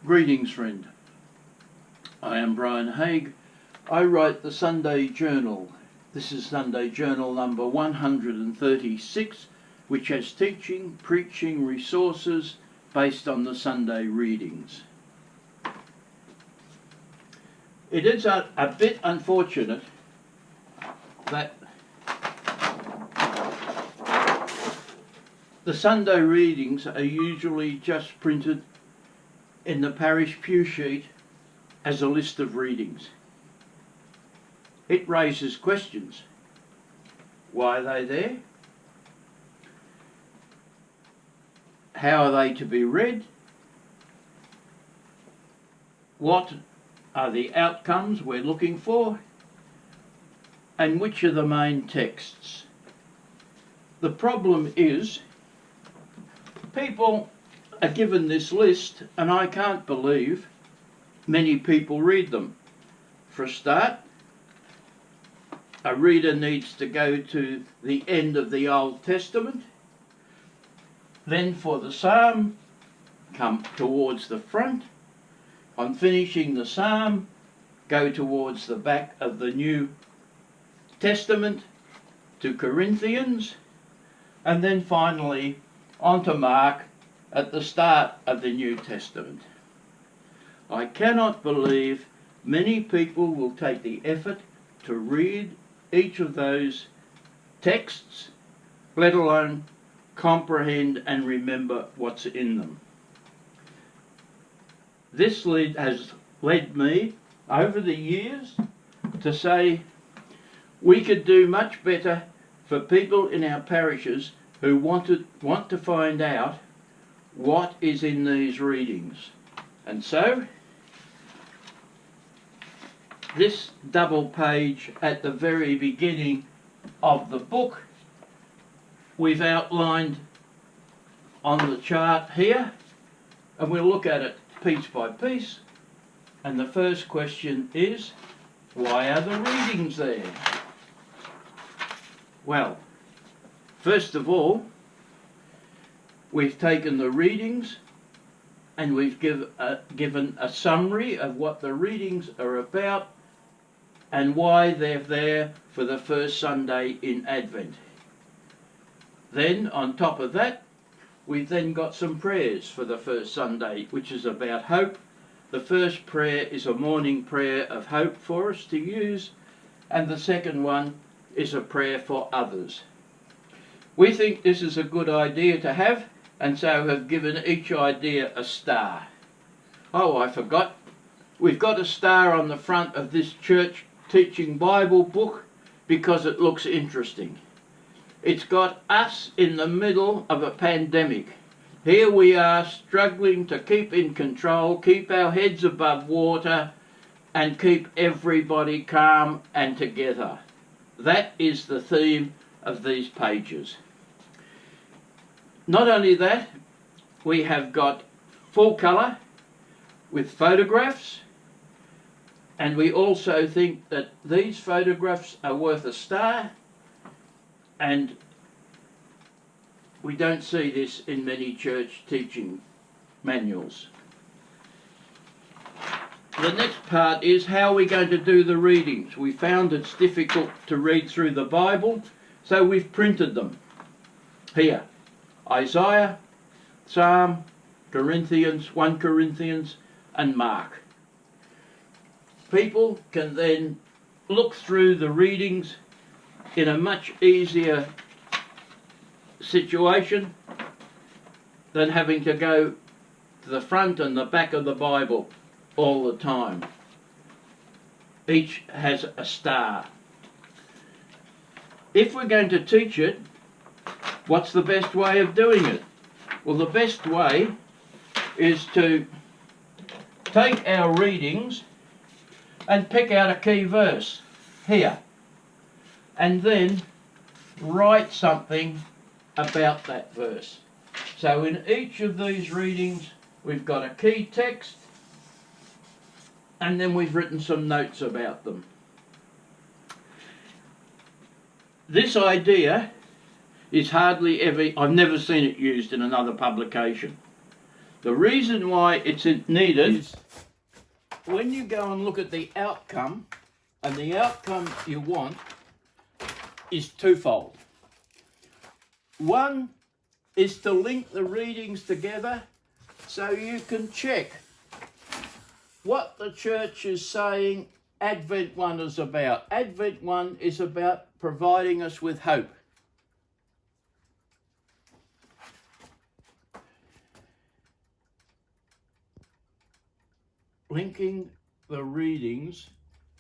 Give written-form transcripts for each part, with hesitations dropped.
Greetings, friend. I am Brian Haig. I write the Sunday Journal. This is Sunday Journal number 136, which has teaching, preaching, resources based on the Sunday readings. It is a bit unfortunate that the Sunday readings are usually just printed in the parish pew sheet as a list of readings. It raises questions. Why are they there? How are they to be read? What are the outcomes we're looking for? And which are the main texts? The problem is, people are given this list, and I can't believe many people read them. For a start, a reader needs to go to the end of the Old Testament, then for the psalm, come towards the front. On finishing the psalm, go towards the back of the New Testament to Corinthians, and then finally onto Mark at the start of the New Testament. I cannot believe many people will take the effort to read each of those texts, let alone comprehend and remember what's in them. This has led me over the years to say we could do much better for people in our parishes who want to find out what is in these readings. And so, this double page at the very beginning of the book, we've outlined on the chart here, and we'll look at it piece by piece. And the first question is, why are the readings there? Well, first of all, we've taken the readings and we've given a summary of what the readings are about and why they're there for the first Sunday in Advent. Then, on top of that, we've then got some prayers for the first Sunday, which is about hope. The first prayer is a morning prayer of hope for us to use, and the second one is a prayer for others. We think this is a good idea to have, and so have given each idea a star. Oh, I forgot. We've got a star on the front of this church teaching Bible book because it looks interesting. It's got us in the middle of a pandemic. Here we are struggling to keep in control, keep our heads above water, and keep everybody calm and together. That is the theme of these pages. Not only that, we have got full colour with photographs, and we also think that these photographs are worth a star, and we don't see this in many church teaching manuals. The next part is how we're going to do the readings. We found it's difficult to read through the Bible, so we've printed them. Here, Isaiah, Psalm, Corinthians, 1 Corinthians, and Mark. People can then look through the readings in a much easier situation than having to go to the front and the back of the Bible all the time. Each has a star. If we're going to teach it, what's the best way of doing it? Well, the best way is to take our readings and pick out a key verse here, and then write something about that verse. So in each of these readings we've got a key text, and then we've written some notes about them. This idea is hardly ever, I've never seen it used in another publication. The reason why it's needed is when you go and look at the outcome, and the outcome you want is twofold. One is to link the readings together so you can check what the church is saying Advent 1 is about. Advent 1 is about providing us with hope. Linking the readings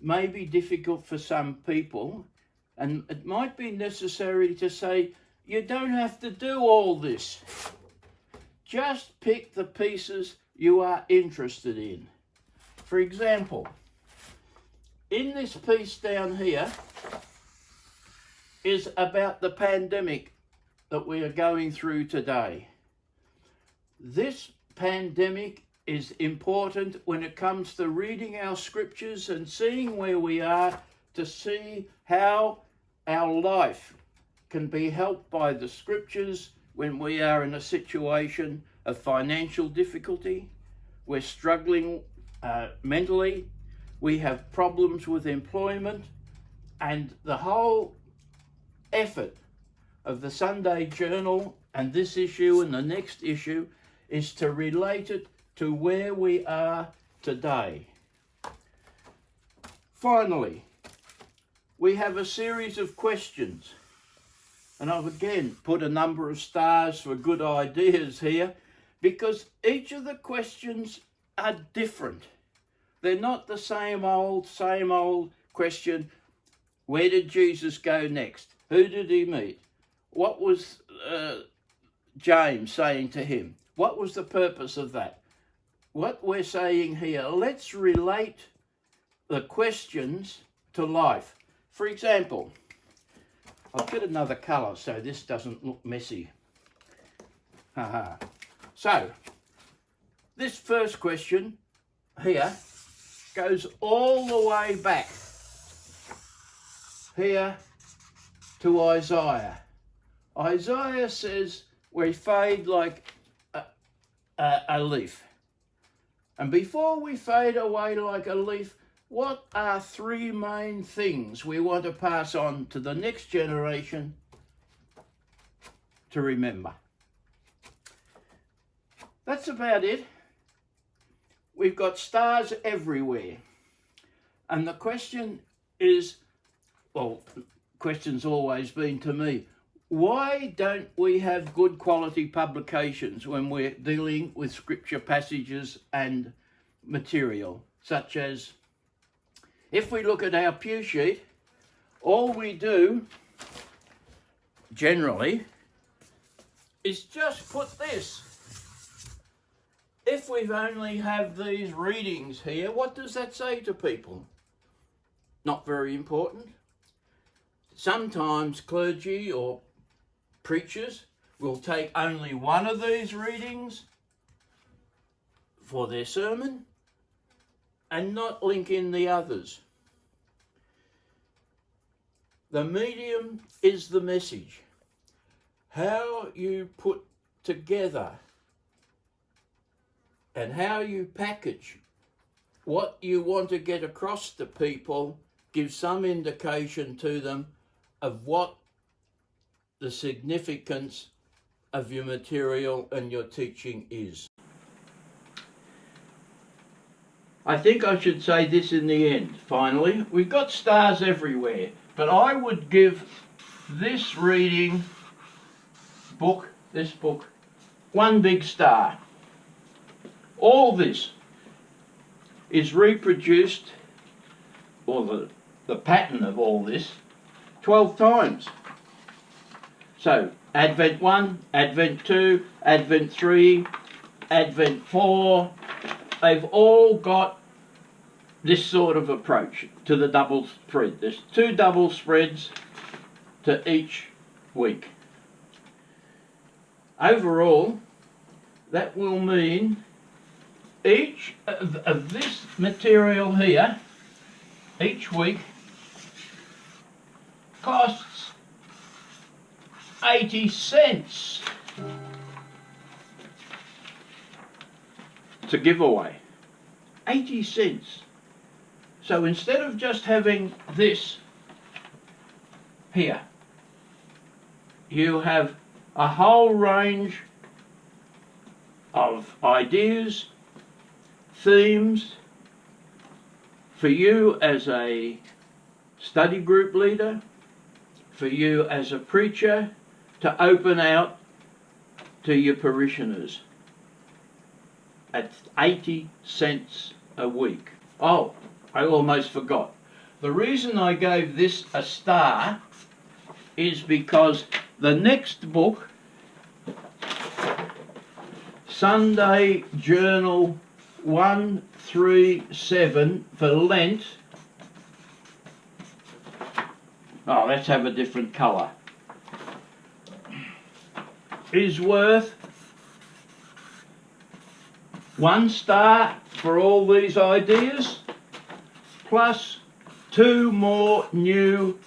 may be difficult for some people, and it might be necessary to say, you don't have to do all this. Just pick the pieces you are interested in. For example, in this piece down here is about the pandemic that we are going through today. This pandemic is important when it comes to reading our scriptures and seeing where we are, to see how our life can be helped by the scriptures when we are in a situation of financial difficulty, we're struggling mentally, we have problems with employment, and the whole effort of the Sunday Journal and this issue and the next issue is to relate it to where we are today. Finally, we have a series of questions, and I've again put a number of stars for good ideas here, because each of the questions are different. They're not the same old question. Where did Jesus go next? Who did he meet? What was James saying to him? What was the purpose of that? What we're saying here, let's relate the questions to life. For example, I'll get another colour so this doesn't look messy. So, this first question here goes all the way back here to Isaiah. Isaiah says we fade like a leaf. And before we fade away like a leaf, what are three main things we want to pass on to the next generation to remember? That's about it. We've got stars everywhere. And the question is, well, question's always been to me, why don't we have good quality publications when we're dealing with scripture passages and material, such as, if we look at our pew sheet, all we do generally is just put this. If we've only have these readings here, what does that say to people? Not very important. Sometimes clergy or preachers will take only one of these readings for their sermon and not link in the others. The medium is the message. How you put together and how you package what you want to get across to people gives some indication to them of what the significance of your material and your teaching is. I think I should say this in the end, finally. We've got stars everywhere, but I would give this reading book, one big star. All this is reproduced, or the pattern of all this, 12 times. So, Advent 1, Advent 2, Advent 3, Advent 4, they've all got this sort of approach to the double spread. There's 2 double spreads to each week. Overall, that will mean each of this material here, each week, costs 80 cents. to give away. 80 cents. So instead of just having this here, you have a whole range of ideas, themes for you as a study group leader, for you as a preacher to open out to your parishioners at 80 cents a week. Oh, I almost forgot. The reason I gave this a star is because the next book, Sunday Journal 137 for Lent, oh, let's have a different colour, is worth 1 star for all these ideas, plus 2 more new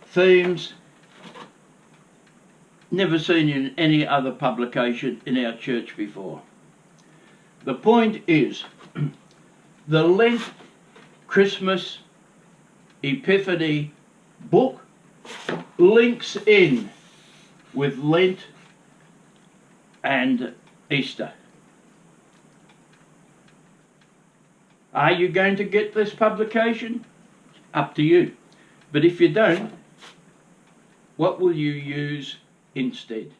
themes never seen in any other publication in our church before. The point is, the Lent, Christmas, Epiphany book links in with Lent and Easter. Are you going to get this publication? Up to you. But if you don't, what will you use instead?